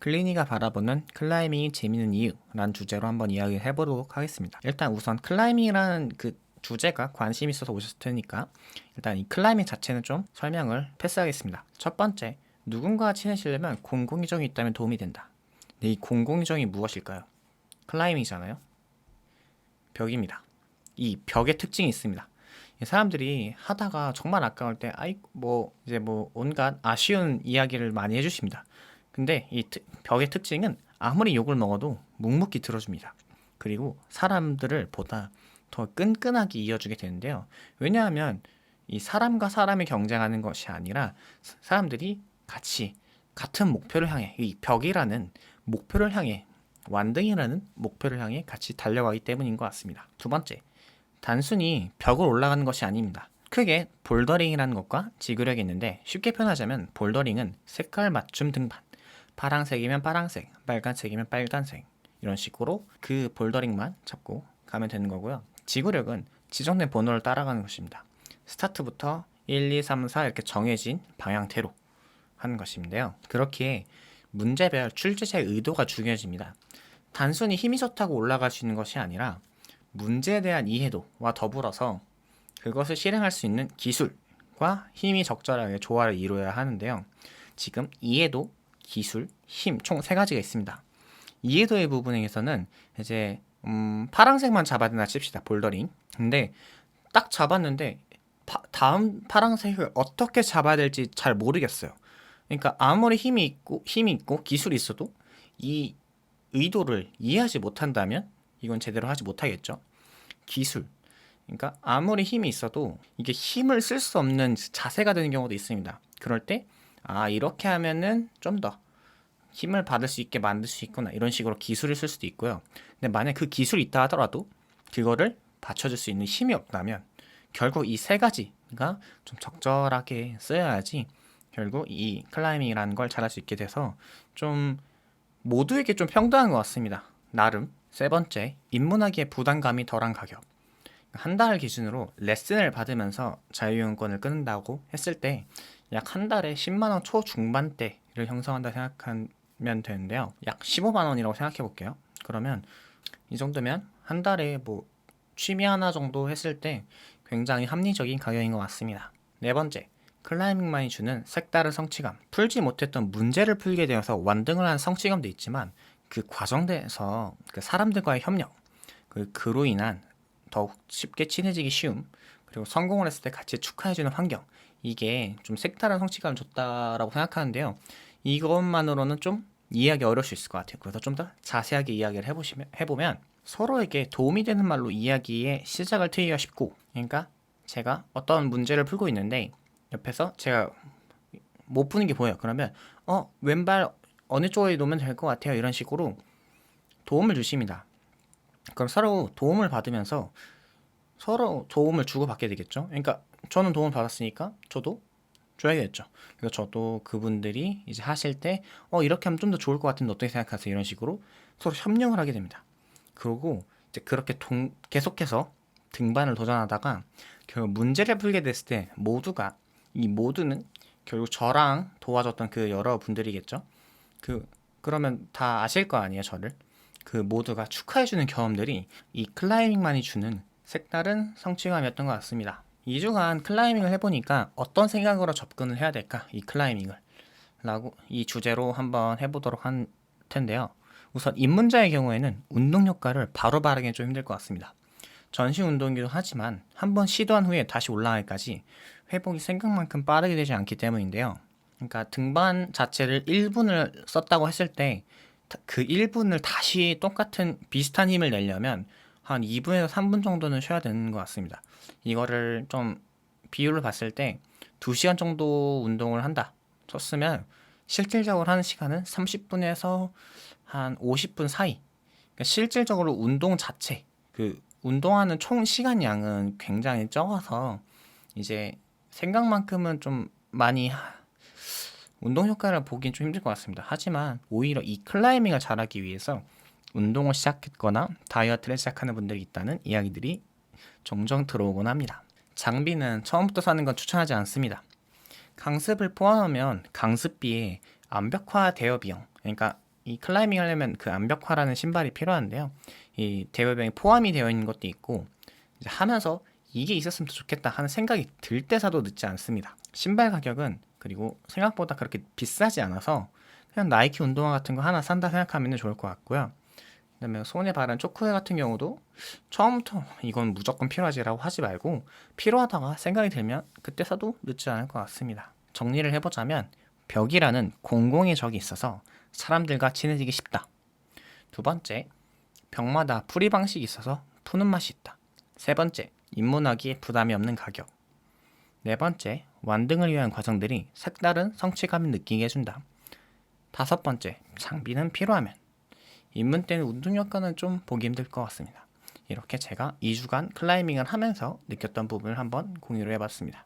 클린이가 바라보는 클라이밍이 재밌는 이유라는 주제로 한번 이야기를 해보도록 하겠습니다. 일단 우선 클라이밍이라는 그 주제가 관심 있어서 오셨을 테니까 일단 이 클라이밍 자체는 좀 설명을 패스하겠습니다. 첫 번째, 누군가와 친해지려면 공공의정이 있다면 도움이 된다. 근데 이 공공의정이 무엇일까요? 클라이밍이잖아요. 벽입니다. 이 벽의 특징이 있습니다. 사람들이 하다가 정말 아까울 때 온갖 아쉬운 이야기를 많이 해주십니다. 근데 이 벽의 특징은 아무리 욕을 먹어도 묵묵히 들어줍니다. 그리고 사람들을 보다 더 끈끈하게 이어주게 되는데요. 왜냐하면 이 사람과 사람이 경쟁하는 것이 아니라 사람들이 같이 같은 목표를 향해, 이 벽이라는 목표를 향해, 완등이라는 목표를 향해 같이 달려가기 때문인 것 같습니다. 두 번째, 단순히 벽을 올라가는 것이 아닙니다. 크게 볼더링이라는 것과 지구력이 있는데, 쉽게 표현하자면 볼더링은 색깔 맞춤 등반, 파란색이면 파란색, 빨간색이면 빨간색, 이런 식으로 그 볼더링만 잡고 가면 되는 거고요. 지구력은 지정된 번호를 따라가는 것입니다. 스타트부터 1, 2, 3, 4 이렇게 정해진 방향대로 하는 것인데요. 그렇게 문제별 출제자의 의도가 중요해집니다. 단순히 힘이 좋다고 올라갈 수 있는 것이 아니라 문제에 대한 이해도와 더불어서 그것을 실행할 수 있는 기술과 힘이 적절하게 조화를 이루어야 하는데요. 지금 이해도, 기술, 힘 총 세 가지가 있습니다. 이해도의 부분에서는 이제 파란색만 잡아야 된다 칩시다. 볼더링. 근데 딱 잡았는데 다음 파란색을 어떻게 잡아야 될지 잘 모르겠어요. 그러니까 아무리 힘이 있고 기술이 있어도 이 의도를 이해하지 못한다면 이건 제대로 하지 못하겠죠. 기술. 그러니까 아무리 힘이 있어도 이게 힘을 쓸 수 없는 자세가 되는 경우도 있습니다. 그럴 때 이렇게 하면은 좀 더 힘을 받을 수 있게 만들 수 있구나, 이런 식으로 기술을 쓸 수도 있고요. 근데 만약 그 기술이 있다 하더라도 그거를 받쳐줄 수 있는 힘이 없다면 결국 이 세 가지가 좀 적절하게 쓰여야지 결국 이 클라이밍이라는 걸 잘할 수 있게 돼서 좀 모두에게 좀 평등한 것 같습니다. 나름. 세 번째, 입문하기에 부담감이 덜한 가격. 한 달 기준으로 레슨을 받으면서 자유이용권을 끊는다고 했을 때 약 한 달에 10만 원 초중반대를 형성한다 생각하면 되는데요. 약 15만 원이라고 생각해 볼게요. 그러면 이 정도면 한 달에 취미 하나 정도 했을 때 굉장히 합리적인 가격인 것 같습니다. 네 번째, 클라이밍만이 주는 색다른 성취감. 풀지 못했던 문제를 풀게 되어서 완등을 한 성취감도 있지만 그 과정 내에서 그 사람들과의 협력, 그로 인한 더욱 쉽게 친해지기 쉬움, 그리고 성공을 했을 때 같이 축하해주는 환경, 이게 좀 색다른 성취감을 줬다라고 생각하는데요. 이것만으로는 좀 이해하기 어려울 수 있을 것 같아요. 그래서 좀 더 자세하게 이야기를 해보면 서로에게 도움이 되는 말로 이야기의 시작을 트이기가 쉽고, 그러니까 제가 어떤 문제를 풀고 있는데 옆에서 제가 못 푸는 게 보여요. 그러면 왼발 어느 쪽에 놓으면 될 것 같아요, 이런 식으로 도움을 주십니다. 그럼 서로 도움을 받으면서 서로 도움을 주고받게 되겠죠. 그러니까 저는 도움을 받았으니까 저도 줘야겠죠. 그래서 저도 그분들이 이제 하실 때 이렇게 하면 좀 더 좋을 것 같은데 어떻게 생각하세요? 이런 식으로 서로 협력을 하게 됩니다. 그리고 이제 그렇게 계속해서 등반을 도전하다가 결국 문제를 풀게 됐을 때 이 모두는 결국 저랑 도와줬던 그 여러분들이겠죠. 그러면 다 아실 거 아니에요, 저를. 그 모두가 축하해주는 경험들이 이 클라이밍만이 주는 색다른 성취감이었던 것 같습니다. 2주간 클라이밍을 해보니까 어떤 생각으로 접근을 해야 될까, 이 클라이밍을 라고 이 주제로 한번 해보도록 할 텐데요. 우선 입문자의 경우에는 운동 효과를 바로 바르기는 좀 힘들 것 같습니다. 전시 운동이기도 하지만 한번 시도한 후에 다시 올라가기까지 회복이 생각만큼 빠르게 되지 않기 때문인데요. 그러니까 등반 자체를 1분을 썼다고 했을 때 그 1분을 다시 똑같은 비슷한 힘을 내려면 한 2분에서 3분 정도는 쉬어야 되는 것 같습니다. 이거를 좀 비율을 봤을 때 2시간 정도 운동을 한다 쳤으면 실질적으로 하는 시간은 30분에서 한 50분 사이. 그러니까 실질적으로 운동 자체, 운동하는 총 시간 양은 굉장히 적어서 이제 생각만큼은 좀 많이 운동 효과를 보긴 좀 힘들 것 같습니다. 하지만 오히려 이 클라이밍을 잘하기 위해서 운동을 시작했거나 다이어트를 시작하는 분들이 있다는 이야기들이 종종 들어오곤 합니다. 장비는 처음부터 사는 건 추천하지 않습니다. 강습을 포함하면 강습비에 완벽화 대여 비용, 그러니까 이 클라이밍 하려면 그 암벽화라는 신발이 필요한데요. 이 대여병에 포함이 되어 있는 것도 있고, 이제 하면서 이게 있었으면 더 좋겠다 하는 생각이 들 때 사도 늦지 않습니다. 신발 가격은 그리고 생각보다 그렇게 비싸지 않아서 그냥 나이키 운동화 같은 거 하나 산다 생각하면 좋을 것 같고요. 그다음에 손에 바른 초크웨어 같은 경우도 처음부터 이건 무조건 필요하지라고 하지 말고 필요하다가 생각이 들면 그때 사도 늦지 않을 것 같습니다. 정리를 해보자면 벽이라는 공공의 적이 있어서 사람들과 친해지기 쉽다. 두 번째, 벽마다 풀이 방식이 있어서 푸는 맛이 있다. 세 번째, 입문하기에 부담이 없는 가격. 네 번째, 완등을 위한 과정들이 색다른 성취감을 느끼게 해준다. 다섯 번째, 장비는 필요하면. 입문 때는 운동 효과는 좀 보기 힘들 것 같습니다. 이렇게 제가 2주간 클라이밍을 하면서 느꼈던 부분을 한번 공유를 해봤습니다.